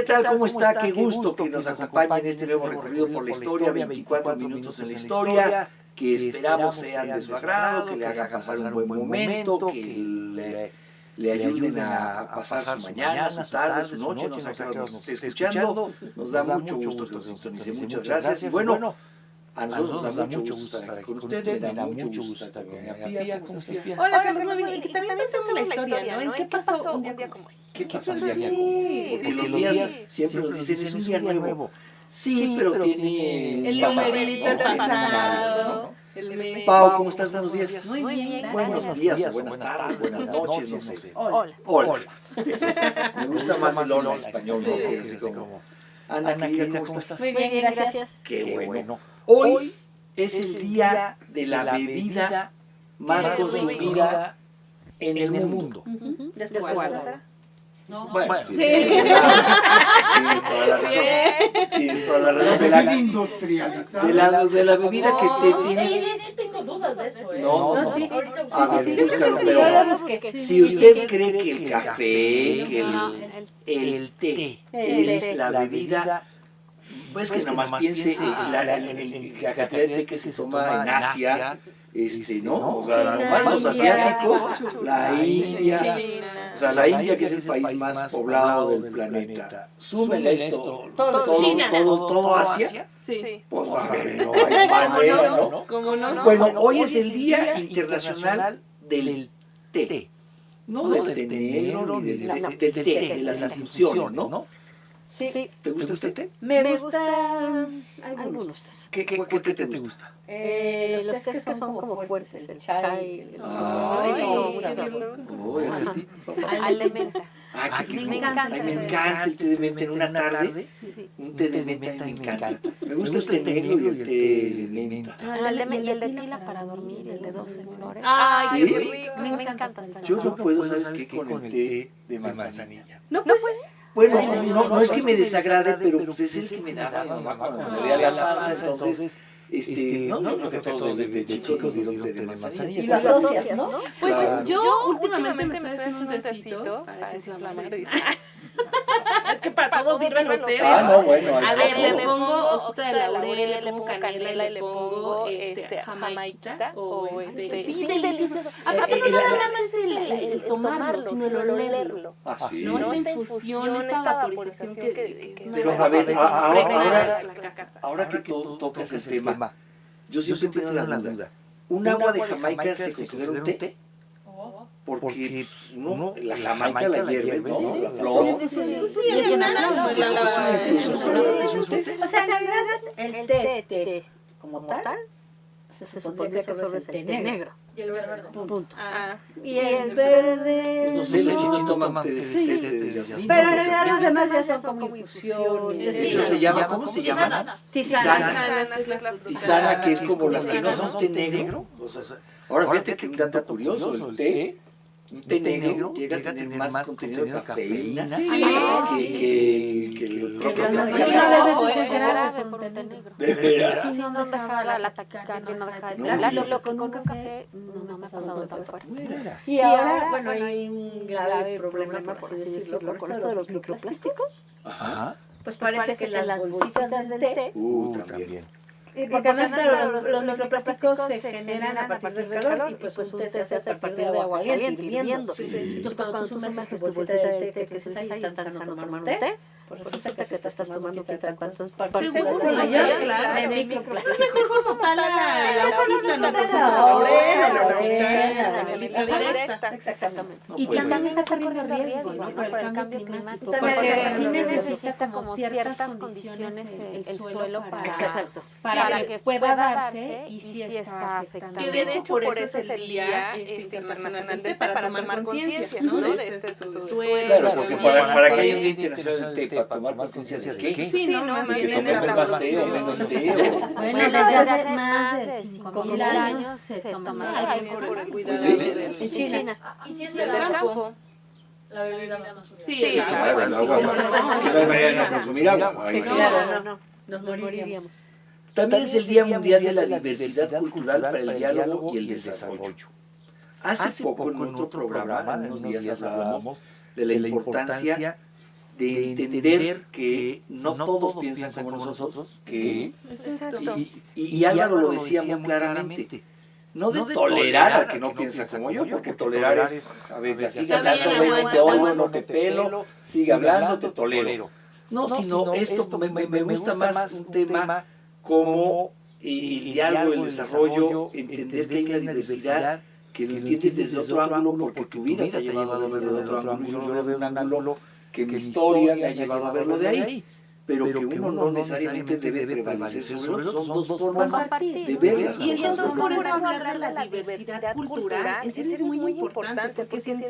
tal? ¿Cómo está? Qué gusto que nos acompañe en este nuevo recorrido por la historia, 24 minutos en la historia, que esperamos sean de su agrado, que le haga pasar un buen momento, que le ayuden a pasar su mañana, su tarde, su noche, no sé a qué hora nos esté escuchando. Nos da mucho gusto que nos sintonice. Muchas gracias. Y bueno, a nosotros nos da mucho gusto estar aquí con ustedes, me da mucho gusto estar con Pía. ¿Cómo estás, Pía? Hola, Carlos, muy bien. Y que también pensamos en la historia, ¿no? ¿En qué pasó un día como hoy? ¿Qué pasó un día como hoy? Porque los días siempre nos dicen, es un día nuevo. Sí, pero tiene el numerito pasado. Pau, ¿cómo estás? Buenos días. Muy bien. Buenos días, buenas tardes, buenas noches, no sé. Hola. Hola. Me gusta más el hola en español, ¿no? Que es así como... Ana, querida, ¿cómo estás? Muy bien, gracias. Qué bueno. Hoy es el día de la bebida más consumida en el mundo. Después. No. No. Bueno, Sí. Tienes toda la razón. Tienes toda la razón. Bebida industrializada. De la bebida que te tiene... De hecho, tengo dudas de eso, ¿eh? No, sí. A ver, Sí, búscalo, sí, pero sí. si usted cree que el café, que el té es la bebida, pues que nomás piense en la cantidad de té que se toma en Asia, ¿no? O sea, nomás los asiáticos, la India, o sea, la India que es el país más poblado del planeta. Súmele esto, todo Asia. Sí. Pues va a ver, no hay manera, ¿no? ¿Cómo no? Bueno, hoy es el Día Internacional del Té. No del té negro, ni del té, de las infusiones, ¿no? Sí. ¿Te gusta el té? Me gustan algunos tés. ¿Qué té te gusta? Los tés que son como fuertes, el chai, el Al de menta. Ah, qué Me rico. encanta. Ay, me encanta el té de menta en una tarde. Sí. Un té de menta me encanta. Me gusta el té negro y el té de menta. Y el de tila para dormir, y el de 12 flores. Ay, ¿Sí? qué rico. Me encanta estar Yo no puedo, ¿sabes qué? Con el té de manzanilla. ¿No puedes? Bueno, no es que me desagrade, pero pues es el que me daba mi mamá cuando me dolía la panza, entonces, yo creo que todos de chicos nos dieron té de manzanilla. Y lo asocias, ¿no? Pues Claro. yo últimamente me estoy haciendo un tecito para desinflamar. Es que para todos sirven ustedes. Ah, no, bueno. A ver, le pongo hojita de laurel, le pongo canela y le pongo jamaiquita o sí, delicioso. Aparte no nada más es el tomarlo, sino el olerlo. Ah, sí. No, esta infusión, esta vaporización que es Pero a ver, ahora que tú tocas el tema, yo siempre tengo la duda. ¿Un agua de Jamaica se considera un té? Porque la Jamaica la hierve, ¿no? La flor. Sí, es una O sea, en realidad el té como tal se supondría que solo es el té negro. Y el verde. Punto. Ah. Y el verde... No sé, los chichis toman té de jasmín. Pero en realidad los demás ya son como infusiones. De hecho, se llama, ¿cómo se llama? Tisanas. Tisana, que es como las que no son té negro. Ahora fíjate que un dato curioso, el té, un té negro llega a tener más contenido de cafeína que el propio café. Es grave por el té negro. ¿De veras? Sí, no deja la taquicardia, no deja... Lo que con un café no me ha pasado de tal fuera. Y ahora, bueno, hay un grave problema, por así decirlo, con esto de los microplásticos. Ajá. Pues parece que las bolsitas del té, También. porque además, claro, los microplásticos se generan a partir del calor y pues un té se hace a partir de agua caliente, hirviendo. Entonces, cuando tú sumerges tu bolsita de té que es ahí, estás tomando un té, pues resulta que te estás tomando quién sabe cuántas partes de microplásticos. Es mejor como la directa. Exactamente. Y también está corriendo riesgo, ¿no? Por el cambio climático. Porque sí necesita como ciertas condiciones el suelo para que pueda darse y sí está afectando. Que de hecho por eso es el Día Internacional del Té, para tomar conciencia, ¿no? De este suelo. Claro, porque para que haya un día internacional del té, para tomar conciencia de qué. Sí, no, más Que bien es tomemos la más té o menos té. Bueno, desde hace más de 5.000 años se toma por el cuidado ¿Sí? En China. Y si es del campo. La bebida más consumida. Sí, Bueno, agua. Que no hay manera de no consumir agua. Sí, claro, no. Nos moriríamos. También es el Día Mundial de la Diversidad Cultural para el Diálogo y el Desarrollo. Hace poco en otro programa, en unos días hablábamos de la importancia de entender que no todos piensan como nosotros, que, Exacto. y Álvaro lo decía muy claramente, no de tolerar al que no piensa como yo, porque tolerar es, a ver, sigue hablando, te oigo, no te pelo, sigue hablando, te tolero. No, sino esto me gusta más un tema como el diálogo, el desarrollo, entender que hay una diversidad, que lo entiendes desde otro ángulo, porque tu vida te ha llevado a verlo de otro ángulo, yo lo veo de un ángulo que mi historia me ha llevado a verlo de ahí, pero que uno no necesariamente debe prevalecer sobre otro, son dos formas de ver las Y entonces cosas. por eso hablar de la diversidad cultural en serio es muy importante, porque si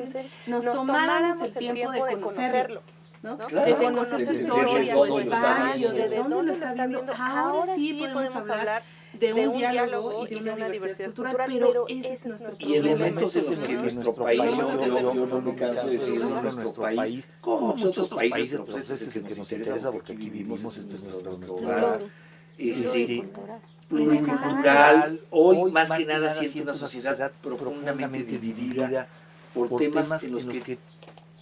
nos tomáramos el tiempo de conocerlo, ¿no? Claro. De conocer su historia, su dónde lo está espacio, viendo. de dónde lo está viendo. Ahora sí podemos hablar de un diálogo y de una diversidad cultural, pero ese es nuestro Y en problema. momentos en los que nuestro país, yo no me canso de decirlo, nuestro país, como muchos otros países, pero pues este es el que nos interesa porque aquí vivimos, este es nuestro hogar, pluricultural, hoy más que nada siendo una sociedad profundamente dividida por temas en los que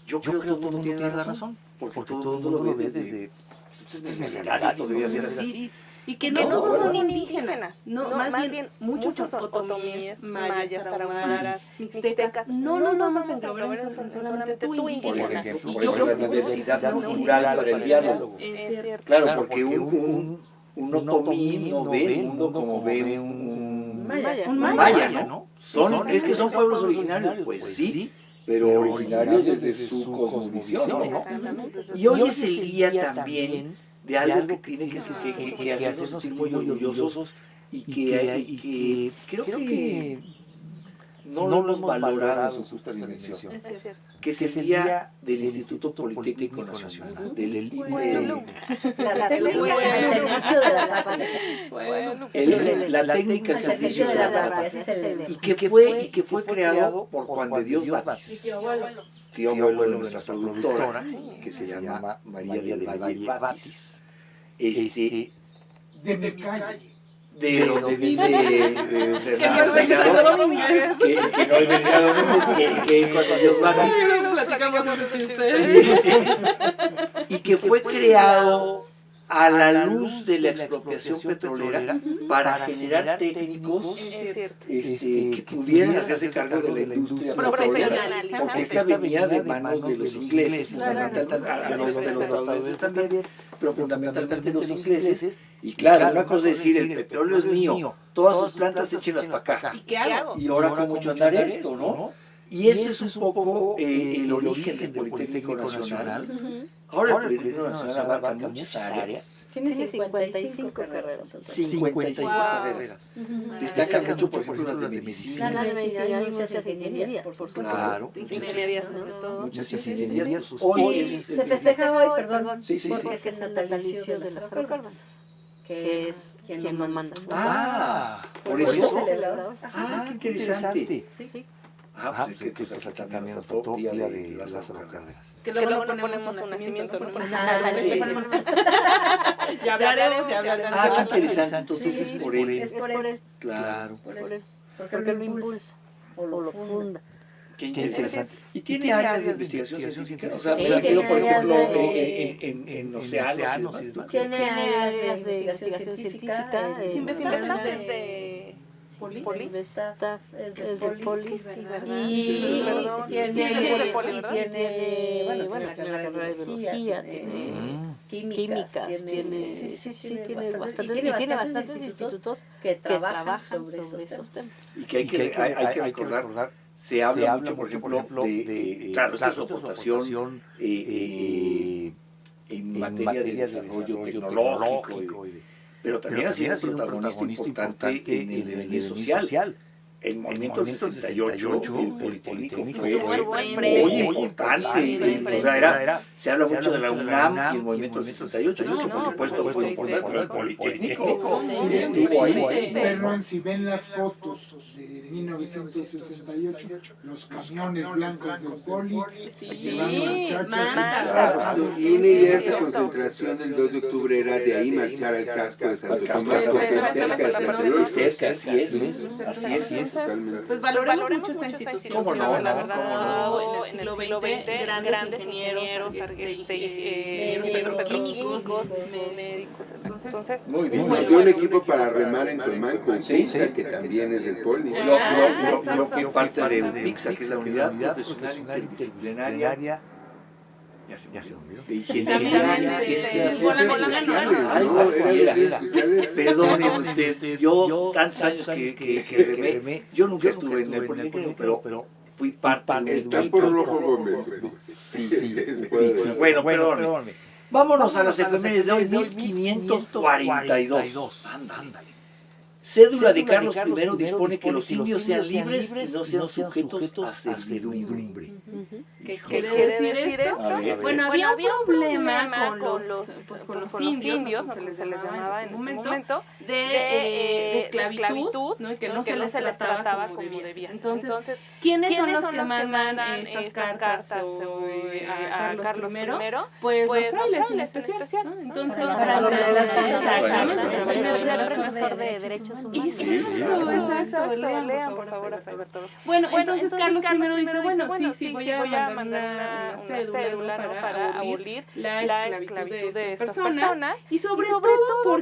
yo creo que todo el mundo tiene la razón, porque todo el mundo lo ve desde, esto es verdad, esto debería ser así. Y que no todos son indígenas, no, más bien muchos son otomíes, mayas, tarahumaras, mixtecas. No nos vamos a englobar en solamente tú Por indígena. ejemplo, por eso la diversidad cultural para el diálogo. Es cierto. Claro, porque un otomí no ve el mundo como ve un maya, ¿no? Es que son pueblos originarios, pues sí, pero originarios desde su cosmovisión, ¿no? Exactamente. Y hoy es el día también de algo que tiene que hacernos sentir muy orgullosos y que creo que no lo hemos valorado en su justa dimensión, Es cierto. que es el día del Instituto Politécnico Nacional, del IPN. La técnica al servicio de la patria, y que fue creado por Juan de Dios Batis, tío abuelo de nuestra productora, que se llama María del Valle Batis, de mi calle. de donde vive Fernando Peinado, que no es Bernardo Domínguez, que es Juan de Dios Batis, y que fue creado a la luz de la expropiación petrolera para generar técnicos Es cierto. que pudieran hacerse cargo de la industria petrolera, porque esta venía de manos de los ingleses, fundamentalmente de los estadounidenses también, pero fundamentalmente de los ingleses. Y claro, una cosa es decir, el petróleo es mío, todas sus plantas échenlas para acá. ¿Y qué hago? Y ahora cómo mucho andar esto, ¿no? Y ese es un poco el origen del Politécnico Nacional. Ahora el Politécnico Nacional abarca muchas áreas. Tiene 55 carreras. 55 carreras. Destacan mucho, por ejemplo, las de medicina. La medicina y muchas ingenierías, por supuesto. Claro, Ingeniería sobre todo. muchas ingenierías. Hoy Se festeja hoy, perdón, Sí, sí, sí. porque es el natalicio de las Cárdenas, que es quien nos manda. Ah, por Por eso eso. se celebra hoy. Ah, qué interesante. Sí. Ah, pues es que pues aquí también nos faltó día de Lázaro Cárdenas. Que luego ponemos un nacimiento, ¿no? Ajá, sí. Ya hablaremos. Ah, qué interesante. Entonces Sí, es por él. Es por él, Claro. porque lo impulsa o lo funda. Qué interesante. Y tiene áreas de investigación científica. O sea, Sí, me la quedo, por tiene ejemplo, áreas de- en océanos y demás. Tiene áreas de investigación científica. Investigación desde Poli. Staff es de Poli, Poli. sí, ¿verdad? Y Perdón. tiene, Sí, es de Poli, ¿verdad? bueno, la carrera de biología, tiene químicas, tiene, sí, tiene bastantes institutos que trabajan sobre esos temas. Y que hay que recordar, se habla mucho, por ejemplo, de claro, esta es su aportación en materia de desarrollo tecnológico, pero también ha sido un protagonista importante en el nivel social. El movimiento del 68, el Politécnico fue muy importante. O sea, se habla mucho de la UNAM y el movimiento del 68, que por supuesto fue importante, pero el Politécnico estuvo ahí. Perdón, si ven las fotos de 1968, los camiones blancos del Poli, llevando muchachos. manda. Y una idea de esa concentración del 2 de octubre era de ahí marchar al casco de Santo Tomás, que está cerca del Petrolero y cerca, Así es. pues valoremos mucho esta institución. ¿Cómo no? La verdad, ¿Cómo no? en el siglo XX, grandes ingenieros, petroquímicos, médicos. Entonces, Muy bien. Nos dio un equipo para remar en Tumanco, en Pisa, que también es del Poli. Yo fui parte de UPIXA, que es la unidad profesional interdisciplinaria Ya se olvidó. de ingeniería, ciencias, Algo perdóneme usted, yo tantos años que remé, yo nunca estuve en el Politécnico, pero fui parte del Está equipo. por Rojo Gómez. Sí. Bueno, Bueno, perdóneme. Vámonos a las efemérides de hoy, 1542. Ándale. Cédula de Carlos I dispone que los indios sean libres y no sean sujetos a servidumbre. ¿Qué quiere decir esto? A ver. Bueno, había un problema con los indios, ¿no? que se les llamaba en ese momento, de esclavitud, ¿no? Y que no se les trataba como debía. Entonces, ¿quiénes son los que mandan estas cartas a Carlos I? Pues los frailes en especial, ¿no? Entonces, Para lo de las cosas, exactamente, el para lo de primer las profesor cosas. de Derechos Humanos. Exacto. Lean, por favor, a todo. Bueno, entonces Carlos I dice, bueno, sí, voy a mandar una cédula, ¿no? para abolir la esclavitud de estas personas, y sobre todo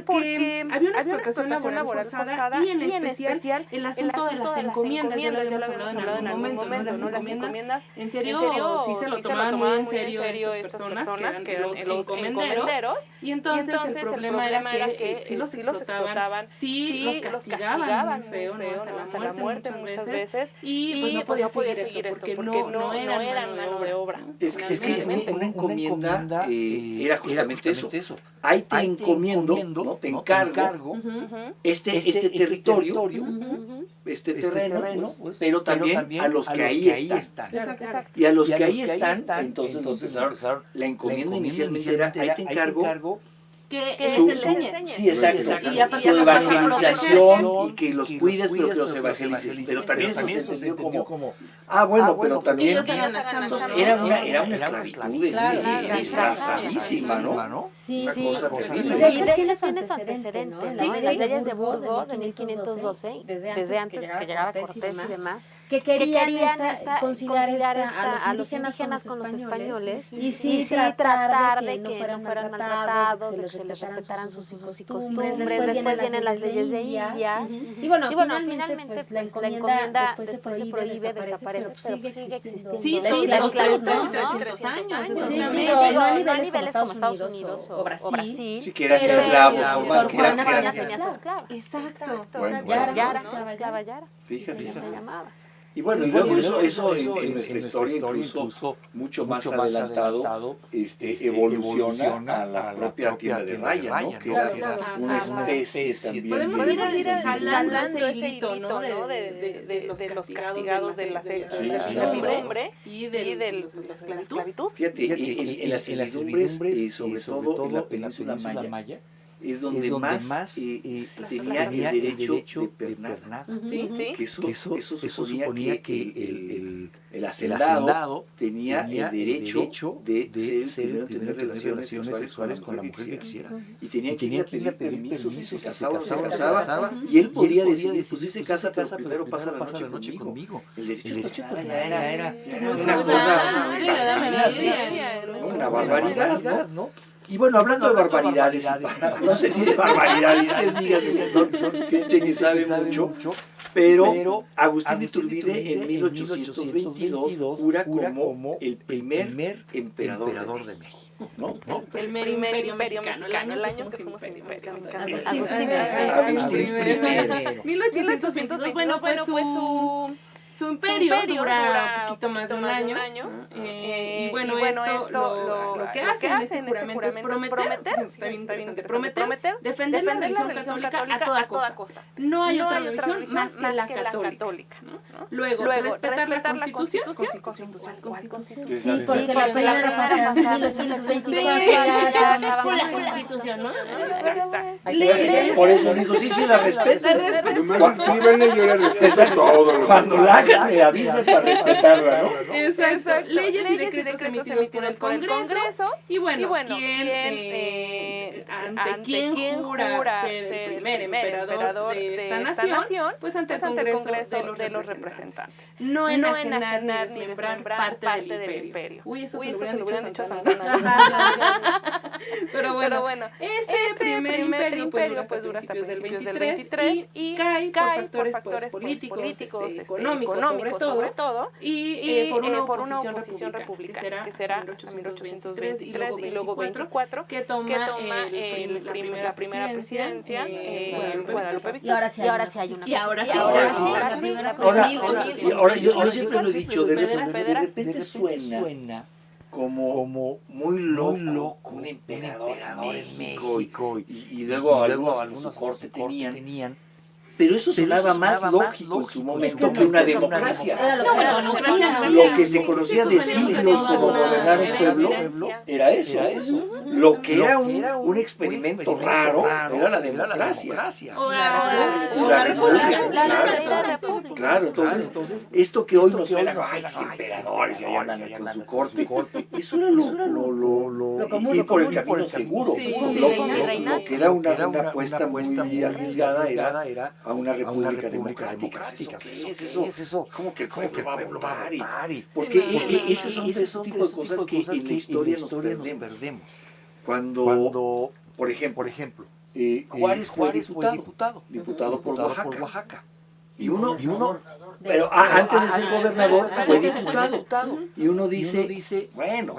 porque había una explotación laboral forzada y en especial el asunto de las encomiendas, ya lo habíamos hablado en algún momento, ¿no? Las encomiendas, en serio, sí se lo tomaban muy en serio estas personas, que eran los encomenderos, y entonces el problema era que sí los explotaban, sí los castigaban feo, ¿no? Hasta la muerte muchas veces, y pues no podía seguir esto porque no eran mano de obra. Es que una encomienda era justamente eso. Ahí te encomiendo, ¿no? Te encargo este territorio, este terreno, pero también a los que ahí están. Exacto. Y a los que ahí están, entonces empezaron, la encomienda inicialmente era, ahí te encargo Que su- les enseñes. Sí, exacto. Y aparte Su los evangelización y que los cuides, pero que los evangelices. Pero también eso se entendió como, pero también ellos eran la chamba, ¿no? era una esclavitud disfrazadísima, ¿no? Sí, Una sí. cosa Y terrible. de hecho tiene su antecedente, ¿no? Sí, En las leyes de Burgos de 1512, desde antes que llegara Cortés y demás, que querían considerar a los indígenas con los españoles y sí tratar de que no fueran maltratados, de que se les respetaran sus usos y costumbres. Después vienen las leyes de Indias. Y bueno, finalmente pues, la encomienda después se prohíbe, desaparece, pero pues sigue existiendo. Sí, la los esclavitud, 300 ¿no? años. Sí, Sí, digo, no a niveles como Estados Unidos o Brasil. Sí, que era pero esclavo, por que era Juana esclavo. Peña su esclava. Exacto. Bueno, Yara, bueno. esclava Yara, Fíjate. se llamaba. Y bueno, y luego eso en nuestra historia incluso mucho más adelantado evoluciona a la propia tienda de raya, ¿no? Que era una especie también. Podemos ir jalando ese hilito, hilito, ¿no? De los castigados de la servidumbre y de la esclavitud. Fíjate, en las servidumbres, sobre todo en la península Maya, es donde más tenía el derecho de pernada. Que eso suponía que el hacendado tenía el derecho de ser el primero en tener relaciones sexuales con la mujer que quisiera. Y tenía que ir a pedir permiso si se casaba, y él podía decir, pues si se casa, pero primero pasa la noche conmigo. El derecho de pernada era una barbaridad, ¿no? Y bueno, hablando de barbaridades, no sé si de barbaridades, son gente que sabe mucho, pero Agustín de Iturbide en 1822 jura como el primer emperador de México. ¿No? El primer imperio mexicano, el año que fuimos el imperio mexicano. Agustín I. 1822, bueno, pues su imperio dura un poquito más de un año. Y bueno, esto lo que hacen este juramento es prometer, está bien prometer, defender la religión católica a toda costa. No hay otra religión más que la católica. Luego, respetar la Constitución. Sí, porque la primera fase, 1824, ya la Constitución, ¿no? Por eso dijo, sí, la respeto. Nomás escríbanle, yo la respeto todo. Cuando la hagan, me avisen para respetarla, ¿no? Exacto. Leyes y decretos emitidos por el Congreso. Y bueno, ¿quién ante quién jura ser el primer emperador de esta nación, pues ante el Congreso de los Representantes. No enajenar ni desmembrar parte del imperio. Uy, eso se lo hubieran dicho a Santana. Pero bueno, este primer imperio pues dura hasta principios del 23 y cae por factores políticos, económicos sobre todo, y por una oposición republicana, que será en 1823 y luego 24, que toma la primera presidencia Guadalupe Victoria. Y ahora sí hay una. Ahora yo siempre lo he dicho, de repente suena como muy loco un emperador en México y luego algunos de su corte tenían. Pero eso sonaba más lógico en su momento que una democracia. Lo que se conocía de siglos como gobernar un pueblo era eso. Lo que era un experimento raro era la democracia. O la república. Claro, entonces, esto que hoy nos suena, ay, emperadores, ya andan con su corte, eso era lo común, ir por el camino seguro. Lo que era una apuesta muy arriesgada era a una república democrática. ¿Qué es eso? ¿Cómo que el pueblo va a votar? Porque esos son ese tipo de cosas que en la historia nos perdemos. Cuando, por ejemplo, Juárez fue diputado por Oaxaca. Y uno pero antes de ser gobernador fue diputado. Y uno dice, bueno,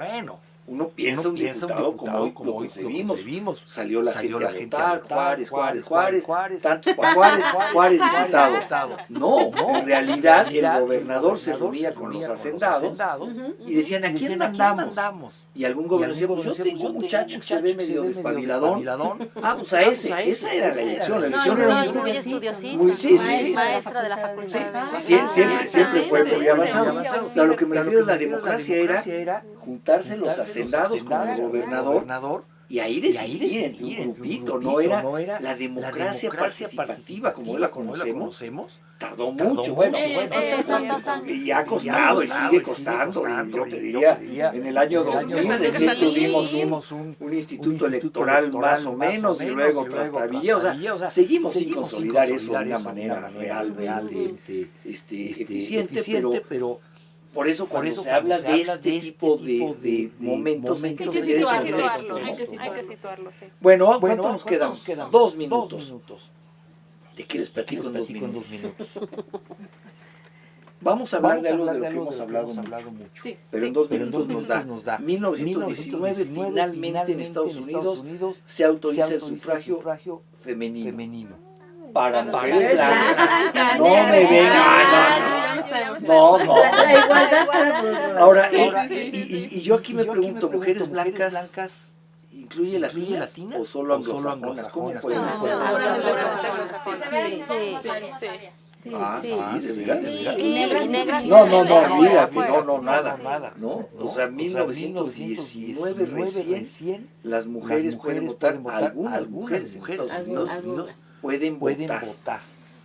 uno piensa un diputado como hoy lo concebimos. Salió la gente a votar, Juárez, tanto para Juárez diputado. No, en realidad el gobernador se reunía con los hacendados y decían, ¿a quién mandamos? Y algún gobernador decía, pues yo tengo un muchacho que se ve medio despabiladón. Pues a ese. Esa era la elección. La elección era muy estudiosito, maestro de la facultad. Siempre fue muy avanzado. A lo que me refiero a la democracia era juntarse los hacendados con el gobernador y ahí decidir entre un grupito, no era la democracia participativa como hoy la conocemos. Tardó mucho, y ha costado y sigue costando. Y yo te diría, en el año 2000 recién tuvimos un instituto electoral más o menos y luego trastabilla, o sea, seguimos sin consolidar eso de una manera realmente eficiente, pero por eso cuando se habla de este tipo de momentos hay que situarlo, sí. Bueno, ¿cuánto nos quedan? 2 minutos. ¿De qué les platico en 2 minutos? Vamos a hablar de algo de lo que hemos hablado mucho, pero en 2 minutos nos da. 1919 finalmente en Estados Unidos se autoriza el sufragio femenino. Para mujeres blancas. No me vengan. No. La igualdad. Ahora, y yo aquí me pregunto, ¿mujeres blancas incluye latinas o solo anglosajonas? ¿Cómo puede ser? ¿De verdad? Y negras. No, nada. ¿No? O sea, 1919 recién las mujeres pueden votar, algunas mujeres en Estados Unidos pueden votar.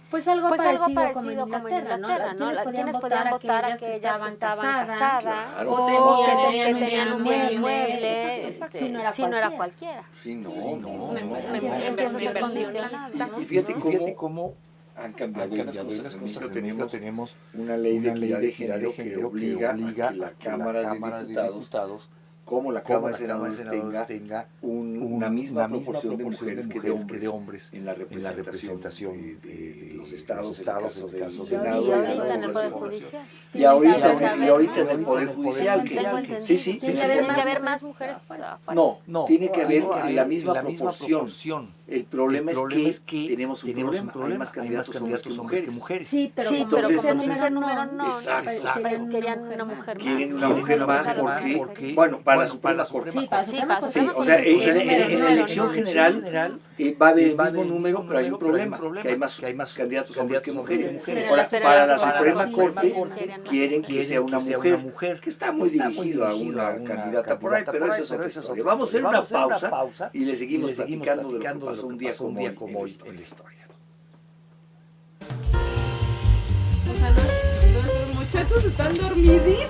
Pues algo parecido como en Inglaterra, ¿no? Quienes podían votar aquellas que estaban casadas o que tenían un buen inmueble, si no era cualquiera. Sí, no. Empieza a ser condicionado. Y fíjate cómo han cambiado las cosas. Tenemos una ley de equidad de género que obliga a que la Cámara de Diputados, como la Cámara de Senadores tenga una misma proporción de mujeres que de hombres en la representación de los estados, en el caso del Senado. Y ahorita en el Poder Judicial. Y ahorita en el Poder Judicial. Sí. Tiene que haber más mujeres afuera. No, tiene que haber la misma proporción. El problema es que tenemos un problema. Hay más candidatos hombres que mujeres. Sí, pero con ese número no. Exacto. Querían una mujer más. Quieren una mujer más porque, bueno, para la Suprema Corte. Sí, o sea, en la elección general va a haber el mismo número, pero hay un problema, que hay más candidatos hombres que mujeres. Ahora, para la Suprema Corte quieren que sea una mujer, que está muy dirigido a una candidata por ahí, pero eso es otra historia. Vamos a hacer una pausa y le seguimos platicando de lo que pasó un día como hoy en la historia. O sea, los muchachos están dormiditos.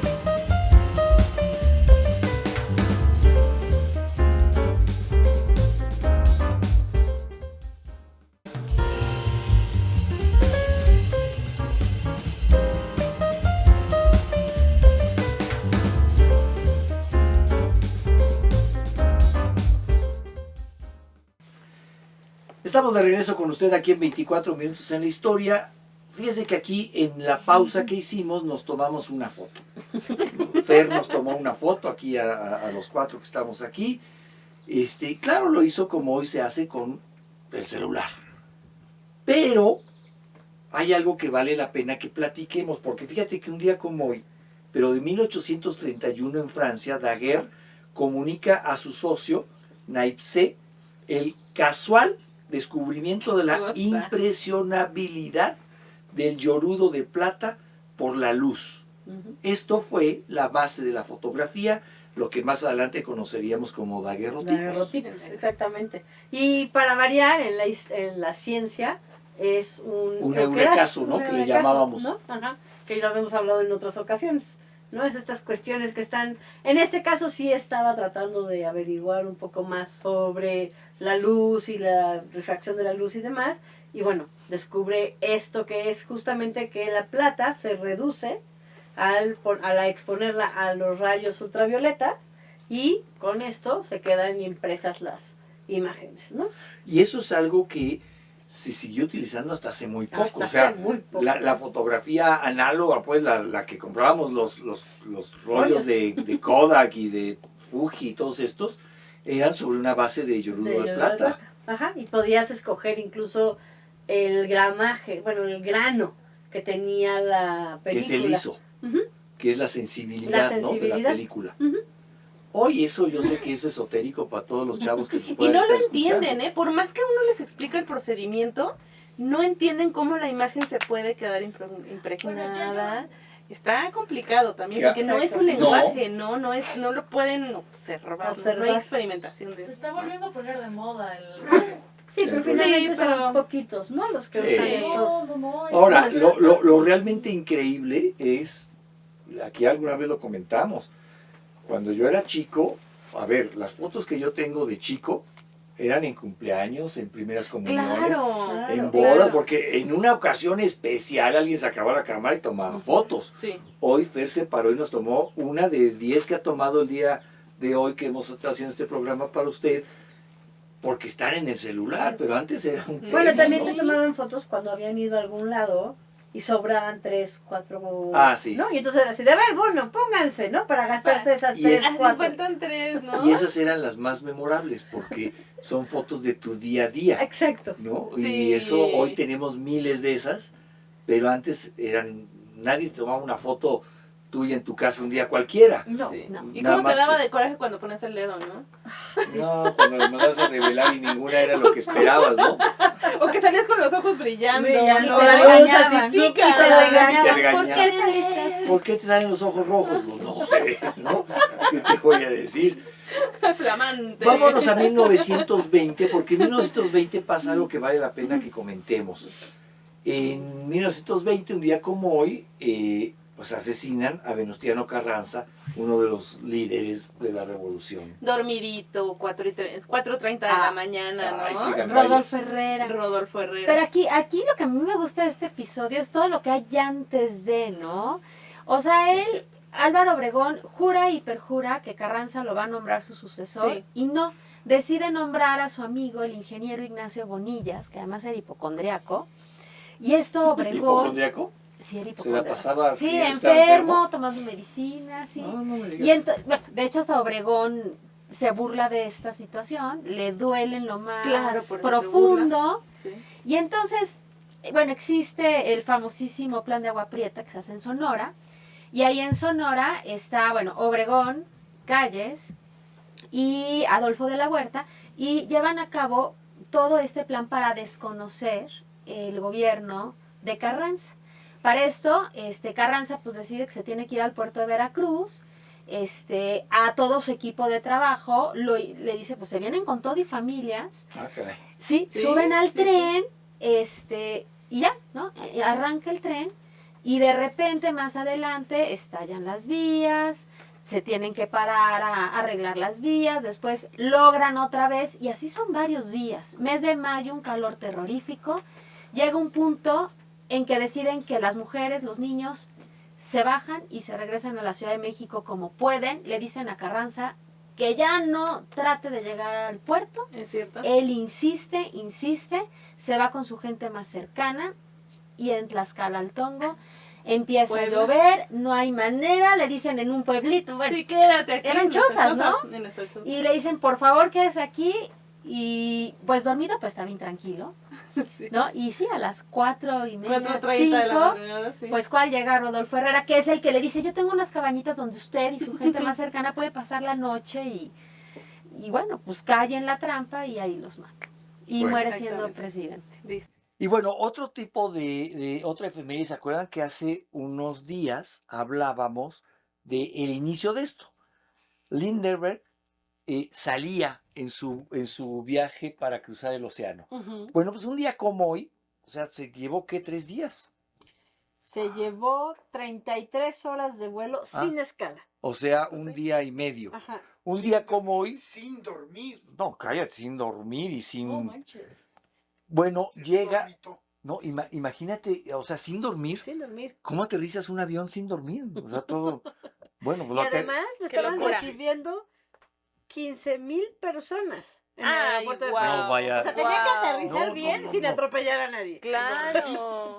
Estamos de regreso con usted aquí en 24 minutos en la historia. Fíjese que aquí en la pausa que hicimos nos tomamos una foto. Fer nos tomó una foto aquí a los 4 que estamos aquí. Claro, lo hizo como hoy se hace con el celular. Pero hay algo que vale la pena que platiquemos, porque fíjate que un día como hoy, pero de 1831 en Francia, Daguerre comunica a su socio, Naipse, el casual descubrimiento de la impresionabilidad del yorudo de plata por la luz. Esto fue la base de la fotografía, lo que más adelante conoceríamos como daguerrotipos. Daguerrotipos, exactamente. Y para variar, en la ciencia es un eurekazo, ¿no? Que le llamábamos. ¿no? Ajá, que ya lo hemos hablado en otras ocasiones. ¿No? Es estas cuestiones que están, en este caso sí estaba tratando de averiguar un poco más sobre la luz y la refracción de la luz y demás, y bueno, descubre esto que es justamente que la plata se reduce al exponerla a los rayos ultravioleta, y con esto se quedan impresas las imágenes, ¿no? Y eso es algo que se siguió utilizando hasta hace muy poco. Muy poco. La fotografía análoga, pues la que comprábamos los rollos de Kodak y de Fuji y todos estos, eran sobre una base de yorudo de plata. Ajá, y podías escoger incluso el gramaje, bueno, el grano que tenía la película. Que es el ISO, que es la sensibilidad, ¿no? De la película. Hoy eso yo sé que es esotérico para todos los chavos que nos Y pueden no estar lo entienden, escuchando. por más que uno les explica el procedimiento, no entienden cómo la imagen se puede quedar impregnada. Está complicado también, porque no es un lenguaje, no lo pueden observar. No hay experimentación de eso. Se está volviendo a poner de moda el... Sí, pero finalmente son poquitos, ¿no? Los que usan estos. Ahora, lo realmente increíble es, aquí alguna vez lo comentamos, cuando yo era chico, a ver, las fotos que yo tengo de chico eran en cumpleaños, en primeras comuniones, en bodas, porque en una ocasión especial alguien sacaba la cámara y tomaba fotos. Sí. Hoy Fer se paró y nos tomó una de 10 que ha tomado el día de hoy que hemos estado haciendo este programa para usted, porque están en el celular, pero antes era un Bueno, tema, también ¿no? te tomaban fotos cuando habían ido a algún lado y sobraban 3, 4, sí. ¿no? Y entonces era así de, a ver, bueno, pónganse, ¿no? Para gastarse esas 3, Así 4. faltan 3, ¿no? Y esas eran las más memorables, porque son fotos de tu día a día, Exacto. ¿no? Sí. Y eso, hoy tenemos miles de esas, pero antes nadie tomaba una foto tuya en tu casa un día cualquiera. No, Sí. no. ¿Y Nada cómo te más daba que- de coraje cuando pones el dedo, no? No, cuando lo mandas a revelar y ninguna era lo que esperabas, ¿no? O que salías con los ojos brillando. Brillando, ¿no? la te luz regañaban, así, y te pica. regañaban. Te ¿Por qué regañaban. saliste así? ¿Por qué te salen los ojos rojos? Pues no sé, ¿no? ¿Qué te voy a decir? Flamante. Vámonos a 1920, porque en 1920 pasa algo que vale la pena que comentemos. En 1920, un día como hoy, pues asesinan a Venustiano Carranza, uno de los líderes de la revolución. Dormidito, 4:30 de la mañana, Ay, ¿no? qué gandallas. Rodolfo Herrera. Rodolfo Herrera. Pero aquí lo que a mí me gusta de este episodio es todo lo que hay antes de, ¿no? O sea, él, Álvaro Obregón, jura y perjura que Carranza lo va a nombrar su sucesor, Sí. y no, decide nombrar a su amigo, el ingeniero Ignacio Bonillas, que además era hipocondriaco, y esto Obregón... ¿Hipocondriaco? Sí, era Se la hipocondriaco. pasaba. Sí, que estaba enfermo, tomando medicina, sí. No, no me digas. Y bueno, de hecho hasta Obregón se burla de esta situación, le duele en lo más Claro, por eso se profundo. Sí. Y entonces, bueno, existe el famosísimo Plan de Agua Prieta que se hace en Sonora. Y ahí en Sonora está, bueno, Obregón, Calles y Adolfo de la Huerta. Y llevan a cabo todo este plan para desconocer el gobierno de Carranza. Para esto, Carranza pues decide que se tiene que ir al puerto de Veracruz. A todo su equipo de trabajo le dice, pues se vienen con todo y familias. Ah, caray. Sí, Sí, suben al sí, tren, y ya, ¿no? Arranca el tren y de repente más adelante estallan las vías, se tienen que parar a arreglar las vías, después logran otra vez y así son varios días. Mes de mayo, un calor terrorífico. Llega un punto en que deciden que las mujeres, los niños, se bajan y se regresan a la Ciudad de México como pueden. Le dicen a Carranza, que ya no trate de llegar al puerto. Es cierto. Él insiste, se va con su gente más cercana y en Tlaxcalaltongo empieza a llover, no hay manera, le dicen en un pueblito, bueno, Sí, quédate aquí. eran en nuestras chozas, ¿no? chozas, en nuestras chozas. Y le dicen, por favor, quédese aquí. Y pues dormido, pues está bien tranquilo, Sí. ¿no? Y sí, a las 4:30, 4:30 de la 5, madrugada, sí. pues cuál llega Rodolfo Herrera, que es el que le dice, yo tengo unas cabañitas donde usted y su gente más cercana puede pasar la noche y bueno, pues cae en la trampa y ahí los mata. Y Bueno. muere siendo Exactamente. presidente. Dice. Y bueno, otro tipo de otra efeméride, ¿se acuerdan que hace unos días hablábamos del inicio de esto? Lindbergh salía en su viaje para cruzar el océano. Bueno, pues un día como hoy, o sea, se llevó, ¿qué? 3 días. Se llevó 33 horas de vuelo sin escala. O sea, un día y medio. Ajá. Un día como hoy, Sin dormir. no, cállate, sin dormir y sin... Oh, manches. Bueno, llega, Dormito. no, imagínate, o sea, sin dormir. Sin dormir. ¿Cómo aterrizas un avión sin dormir? O sea, todo... Bueno, pues Y además lo Qué estaban locura. recibiendo 15,000 personas en el Ay, aeropuerto de guau. París. No vaya- O sea, tenía que Guau. aterrizar No, bien no, sin no. atropellar a nadie. Claro.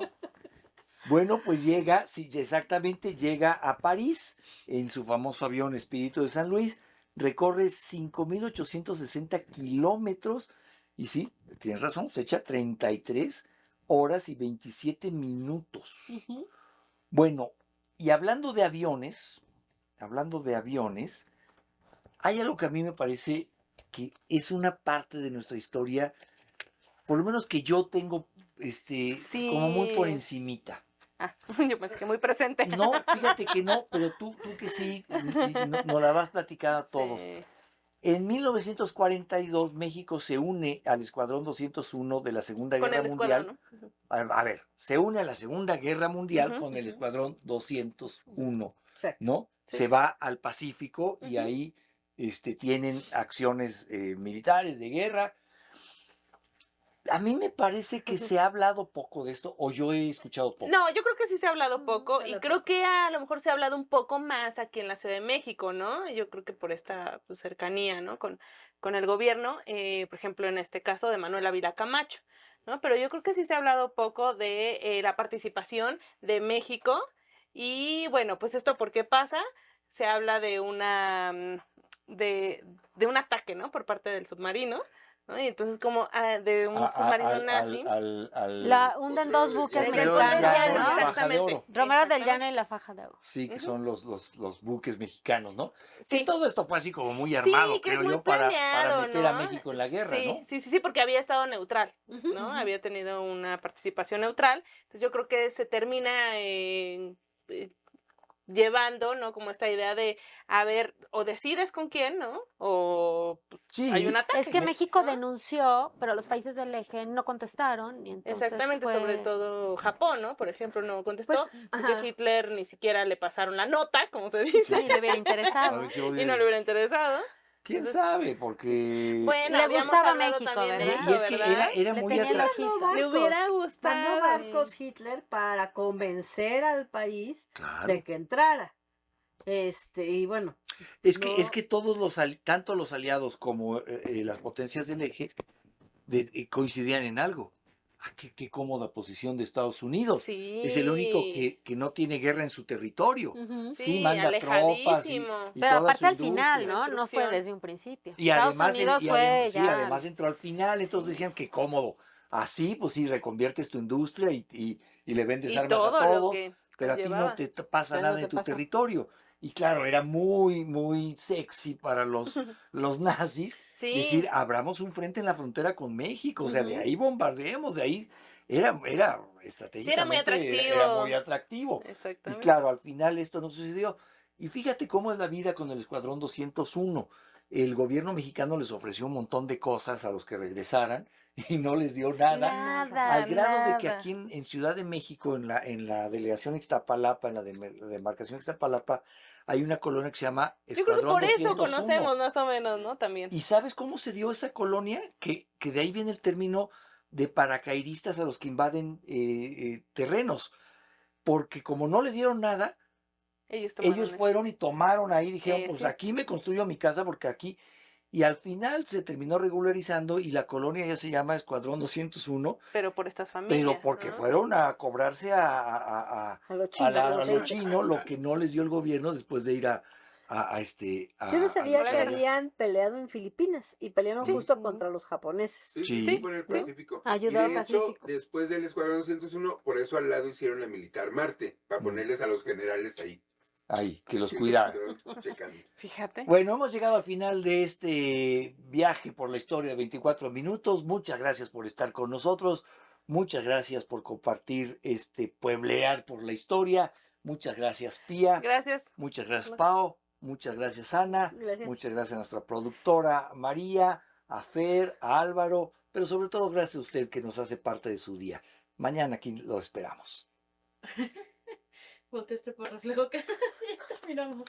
Bueno, pues llega, sí, exactamente, llega a París en su famoso avión Espíritu de San Luis, recorre 5,860 kilómetros y sí, tienes razón, se echa 33 horas y 27 minutos. Bueno, y hablando de aviones, hay algo que a mí me parece que es una parte de nuestra historia, por lo menos que yo tengo como muy por encimita. Ah, yo pensé que muy presente. No, fíjate que no, pero tú que sí, nos la vas platicando a todos. Sí. En 1942 México se une al Escuadrón 201 de la Segunda Con Guerra el Mundial. escuadrón, ¿no? A ver, se une a la Segunda Guerra Mundial Ujú, con el ujú. Escuadrón 201, Exacto. ¿no? Sí. Se va al Pacífico y Ujú. ahí tienen acciones militares de guerra. A mí me parece que se ha hablado poco de esto, o yo he escuchado poco. No, yo creo que sí se ha hablado poco se y habla creo que a lo mejor se ha hablado un poco más aquí en la Ciudad de México, ¿no? Yo creo que por esta pues, cercanía, ¿no? Con el gobierno, por ejemplo, en este caso de Manuel Ávila Camacho, ¿no? Pero yo creo que sí se ha hablado poco de la participación de México y bueno, pues esto ¿por qué pasa? Se habla de de un ataque, ¿no? Por parte del submarino, ¿no? Y entonces como de un submarino nazi. La hunden 2 buques Pero mexicanos, ya mexicanos, con ¿no? la faja de oro. Romero del Llano y la faja de agua. Sí, que Ujú. son los buques mexicanos, ¿no? Sí. Que todo esto fue así como muy armado, Sí, que es creo muy yo, para planeado, meter a ¿no? México en la guerra, Sí, ¿no? sí, porque había estado neutral, Ujú, ¿no? ujú. Había tenido una participación neutral. Entonces yo creo que se termina llevando, ¿no? Como esta idea de, a ver, o decides con quién, ¿no? O pues, Sí. hay un ataque. Es que México ¿no? denunció, pero los países del eje no contestaron y entonces Exactamente, fue... sobre todo Japón, ¿no? Por ejemplo, no contestó. Pues, porque ajá. Hitler ni siquiera le pasaron la nota, como se dice, Sí, le hubiera A interesado. ver, yo- y no le hubiera interesado. ¿Quién Entonces, sabe? Porque... Bueno, Le habíamos gustaba hablado México, también de ¿verdad? eso, y es que ¿verdad? era Le muy tenía atractivo. ojito. Le hubiera Mandó gustado. barcos Hitler para convencer al país Claro. de que entrara. Y bueno. Es no- que todos tanto los aliados como las potencias del eje coincidían en algo. Ah, qué cómoda posición de Estados Unidos. Sí. Es el único que no tiene guerra en su territorio. Ujú. Sí, Sí, manda tropas y alejadísimo. Pero toda su aparte al final, industria. ¿no? No fue Destrucción. desde un principio. Y Estados además, Unidos y fue además- sí, ya... además entró al final, entonces decían que cómodo. Así, pues sí, reconviertes tu industria y le vendes Y armas todo a lo todos, que pero a ti no conllevaba. te pasa Ya nada no en te tu pasa. territorio. Y claro, era muy, muy sexy para los nazis Sí. decir, abramos un frente en la frontera con México, o sea, de Ujú. ahí bombardeemos, de ahí era estratégicamente atractivo. era muy atractivo. Y Exactamente. claro, al final esto no sucedió. Y fíjate cómo es la vida con el Escuadrón 201. El gobierno mexicano les ofreció un montón de cosas a los que regresaran y no les dio nada. Al grado de que nada. aquí en Ciudad de México, en la delegación Ixtapalapa, en la demarcación Ixtapalapa, hay una colonia que se llama Yo creo que Escuadrón por eso 201. conocemos más o menos, ¿no? También. ¿Y sabes cómo se dio esa colonia? Que de ahí viene el término de paracaidistas a los que invaden terrenos. Porque como no les dieron nada, Ellos fueron y tomaron ahí, dijeron, pues aquí me construyo mi casa porque aquí... Y al final se terminó regularizando y la colonia ya se llama Escuadrón 201. Pero por estas familias. Pero porque fueron a cobrarse a lo chino, lo que no les dio el gobierno después de ir a Yo no sabía que habían peleado en Filipinas y pelearon justo contra los japoneses. Sí, por el Pacífico. Ayudó y de al hecho, Pacífico. después del Escuadrón 201, por eso al lado hicieron la Militar Marte, para ponerles a los generales ahí. Ahí, que los cuidaran. Fíjate. Bueno, hemos llegado al final de este viaje por la historia de 24 minutos. Muchas gracias por estar con nosotros. Muchas gracias por compartir pueblear por la historia. Muchas gracias, Pía. Gracias. Muchas gracias, Pao. Muchas gracias, Ana. Gracias. Muchas gracias a nuestra productora María, a Fer, a Álvaro, pero sobre todo gracias a usted que nos hace parte de su día. Mañana aquí lo esperamos. Conteste por reflejo que miramos.